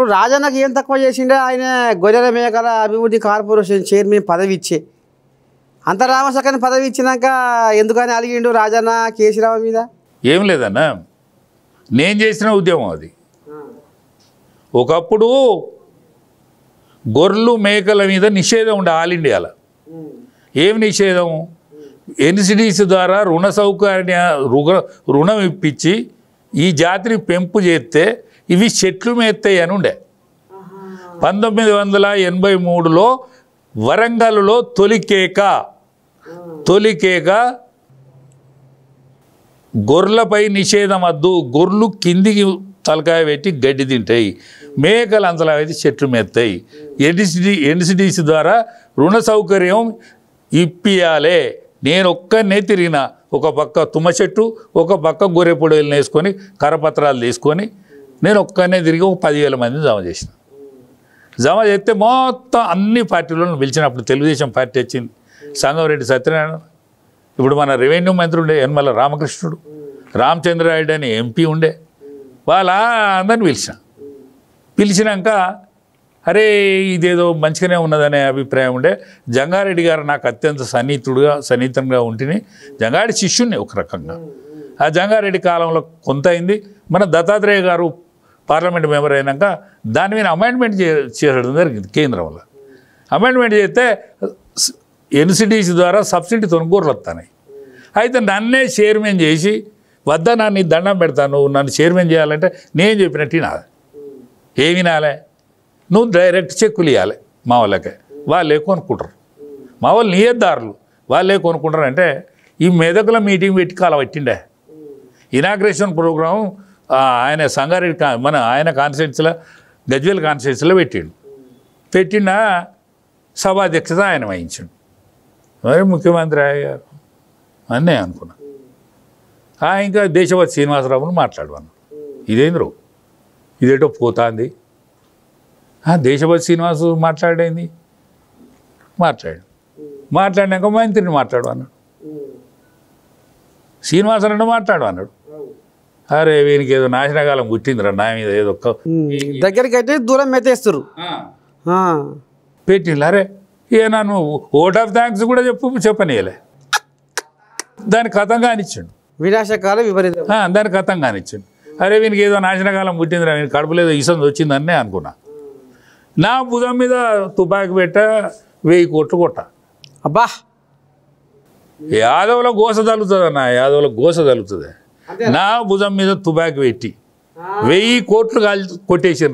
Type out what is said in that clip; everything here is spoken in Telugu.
రాజన్నకి ఏం తక్కువ చేసిండే ఆయన గొర్రెల మేకల అభివృద్ధి కార్పొరేషన్ చైర్మన్ పదవి ఇచ్చే అంత రామసక్కని పదవి ఇచ్చినాక ఎందుకని అలిగిండు రాజన్న కేసీరావు మీద? ఏం లేదన్నా, నేను చేసిన ఉద్యమం అది. ఒకప్పుడు గొర్రెలు మేకల మీద నిషేధం ఉండే ఆల్ ఇండియాలో. ఏం నిషేధం? ఎన్సిడిసి ద్వారా రుణ సౌకర్య రుణం ఇప్పించి ఈ జాతిని పెంపు చేస్తే ఇవి చెట్లు మేస్తాయి అని ఉండే. 1983లో వరంగల్లో తొలికేక గొర్రెలపై నిషేధం వద్దు, గొర్రెలు కిందికి తలకాయ పెట్టి గడ్డి తింటాయి, మేకలు అంతలా అయితే చెట్లు మేస్తాయి, ఎన్సిడిసి ద్వారా రుణ సౌకర్యం ఇప్పియాలే. నేను ఒక్కనే తిరిగిన, ఒక పక్క తుమ్మ చెట్టు, ఒక పక్క గొర్రె పొడవులను వేసుకొని కరపత్రాలు తీసుకొని నేను ఒక్కనే తిరిగి 10,000 మందిని జమ చేస్తే మొత్తం అన్ని పార్టీలను పిలిచినప్పుడు తెలుగుదేశం పార్టీ వచ్చింది, సంగమరెడ్డి సత్యనారాయణ, ఇప్పుడు మన రెవెన్యూ మంత్రి ఉండే యనమల రామకృష్ణుడు, రామచంద్రారెడ్డి అని ఎంపీ ఉండే, వాళ్ళ అందరిని పిలిచినాక అరే ఇదేదో మంచిగానే ఉన్నదనే అభిప్రాయం ఉండే. జంగారెడ్డి గారు నాకు అత్యంత సన్నిహితంగా ఉంటేనే, జంగారెడ్డి శిష్యుణ్ణి ఒక రకంగా. ఆ జంగారెడ్డి కాలంలో కొంత అయింది. మన దత్తాత్రేయ గారు పార్లమెంట్ మెంబర్ అయినాక దాని మీద అమెండ్మెంట్ చేయడం జరిగింది కేంద్రంలో. అమెండ్మెంట్ చేస్తే ఎన్సిడిసి ద్వారా సబ్సిడీతో గొర్రెలు వస్తున్నాయి. అయితే నన్నే చైర్మన్ చేసి, వద్ద నన్ను దండం పెడతాను, నువ్వు నన్ను చైర్మన్ చేయాలంటే నేను చెప్పినట్టు నాది ఏమి నాలే, నువ్వు డైరెక్ట్ చెక్కులు ఇవ్వాలి మా వాళ్ళకే, వాళ్ళే కొనుక్కుంటారు, మా వాళ్ళు నియద్దారులు వాళ్ళే కొనుక్కుంటారు. అంటే ఈ మెదకుల మీటింగ్ పెట్టి కాలబట్టిండే. ఇనాగ్రేషన్ ప్రోగ్రాం ఆయన సంగారెడ్డి ఆయన కాన్స్టిట్యూన్సీలో గజ్వేల్ కాన్స్టిట్యూన్సీలో పెట్టిండ సభాధ్యక్షత ఆయన వహించాడు. మరి ముఖ్యమంత్రి అయ్యారు అని నేను అనుకున్నా. ఇంకా దేశపతి శ్రీనివాసరావును మాట్లాడమన్నాడు. ఇదేంద్రు ఇదేటో పోతుంది. దేశపతి శ్రీనివాసు మాట్లాడినాక మంత్రిని మాట్లాడు అన్నాడు. శ్రీనివాసరావు మాట్లాడు అన్నాడు. అరే వీనికి ఏదో నాశనకాలం గుట్టిందిరా నా మీద, ఏదో దగ్గరికి అయితే దూరం మెత్తేస్తారు పెట్టింది. అరే ఏనా నువ్వు ఓట్ ఆఫ్ థ్యాంక్స్ కూడా చెప్పనీయలే, దాని కథం కానిచ్చాడు. వినాశకాల విపరీతం దాని కథం కానిచ్చాడు. అరే వీనికి ఏదో నాశనకాలం పుట్టిందిరా, నేను కడుపులేదో ఇసంది వచ్చిందని అనుకున్నా. నా భుజం మీద తుపాకి పెట్ట 1000 కోట్లు కొట్ట. అబ్బా, యాదవుల గోస తలుతుంది అన్న, యాదవుల గోస తలుతుంది. నా భుజం మీద తుపాకి పెట్టి 1000 కోట్లు కొట్టేసిండ్రు.